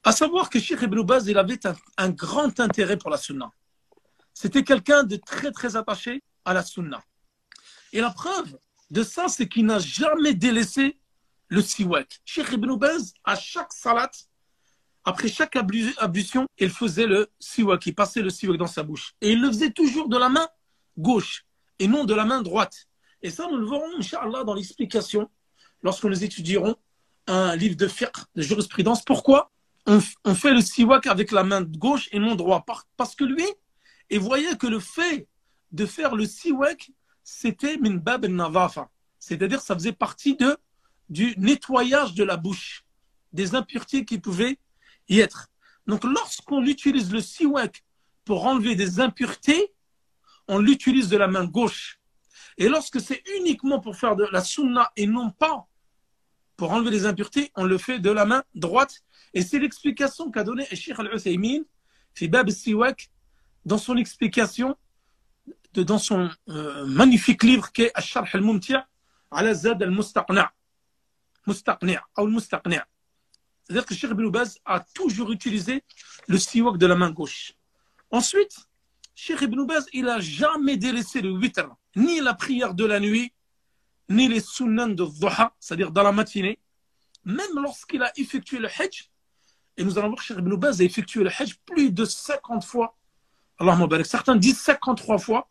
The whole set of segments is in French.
À savoir que Cheikh Ibn Baz, il avait un grand intérêt pour la sunna. C'était quelqu'un de très très attaché à la sunna. Et la preuve de ça, c'est qu'il n'a jamais délaissé le siwak. Cheikh Ibn Baz, à chaque salat, après chaque ablution, il faisait le siwak, il passait le siwak dans sa bouche. Et il le faisait toujours de la main gauche et non de la main droite. Et ça, nous le verrons, Inch'Allah, dans l'explication, lorsque nous étudierons un livre de fiqh, de jurisprudence. Pourquoi on fait le siwak avec la main gauche et non droite? Parce que lui, il voyait que le fait de faire le siwak, c'était min bab al-navafa. C'est-à-dire ça faisait partie du nettoyage de la bouche, des impuretés qui pouvaient y être. Donc lorsqu'on utilise le siwak pour enlever des impuretés, on l'utilise de la main gauche. Et lorsque c'est uniquement pour faire de la sunna et non pas pour enlever les impuretés, on le fait de la main droite. Et c'est l'explication qu'a donnée Cheikh Al-Uthaymin, fi bab al-siwak, dans son explication, dans son magnifique livre qui est Al-Sharh al-Mumti' ala Zad al-Mustaqni'. Mustaqni' ou al-Mustaqni'. C'est-à-dire que Cheikh Ibn Baz a toujours utilisé le siwak de la main gauche. Ensuite, Cheikh Ibn Baz, il n'a jamais délaissé le witr, ni la prière de la nuit, ni les sunnans de dhuha, c'est-à-dire dans la matinée. Même lorsqu'il a effectué le hajj, et nous allons voir que Cheikh Ibn Baz a effectué le hajj plus de 50 fois. Allahumma barik. Certains disent 53 fois.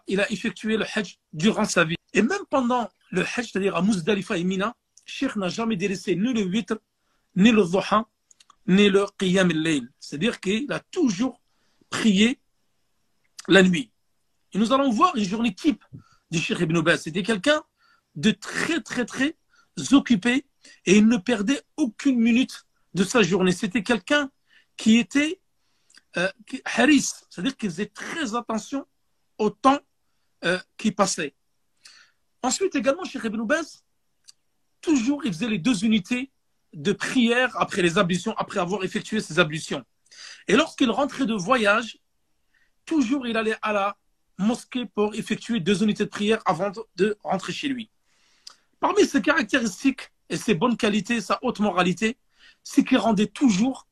Il a effectué le hajj durant sa vie. Et même pendant le hajj, c'est-à-dire à Muzdalifa et Mina, Cheikh n'a jamais délaissé ni le witr, ni le dhuha, ni le qiyam al-layl. C'est-à-dire qu'il a toujours prié la nuit. Et nous allons voir une journée type du Cheikh Ibn Baz. C'était quelqu'un de très, très, très occupé et il ne perdait aucune minute de sa journée. C'était quelqu'un qui était haris, c'est-à-dire qu'il faisait très attention au temps qui passait. Ensuite, également, Cheikh Ibn Baz, toujours, il faisait les 2 unités de prière après les ablutions, après avoir effectué ses ablutions. Et lorsqu'il rentrait de voyage, toujours, il allait à la mosquée pour effectuer 2 unités de prière avant de rentrer chez lui. Parmi ses caractéristiques et ses bonnes qualités, sa haute moralité, c'est qu'il rendait toujours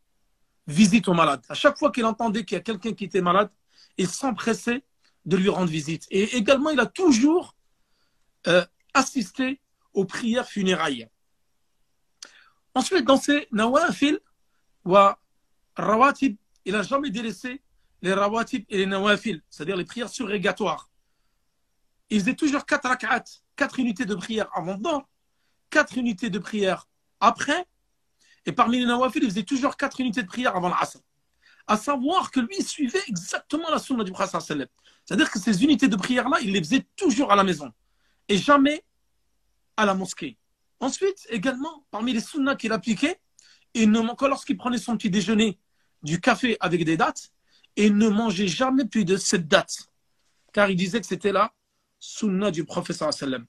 visite aux malades. À chaque fois qu'il entendait qu'il y a quelqu'un qui était malade, il s'empressait de lui rendre visite. Et également, il a toujours assisté aux prières funérailles. Ensuite, dans ses nawafil wa rawatib, il n'a jamais délaissé les rawatib et les nawafil, c'est-à-dire les prières surrogatoires. Il faisait toujours 4 rak'at, 4 unités de prière avant d'or, 4 unités de prière après, et parmi les nawafil, il faisait toujours 4 unités de prière avant l'asr. À savoir que lui, il suivait exactement la sunna du Prophète sallallahu alayhi wa sallam. C'est-à-dire que ces unités de prière-là, il les faisait toujours à la maison, et jamais à la mosquée. Ensuite, également, parmi les sunnas qu'il appliquait, lorsqu'il prenait son petit déjeuner, du café avec des dattes, il ne mangeait jamais plus de 7 dattes, car il disait que c'était la sunna du Prophète sallallahu alayhi wa sallam.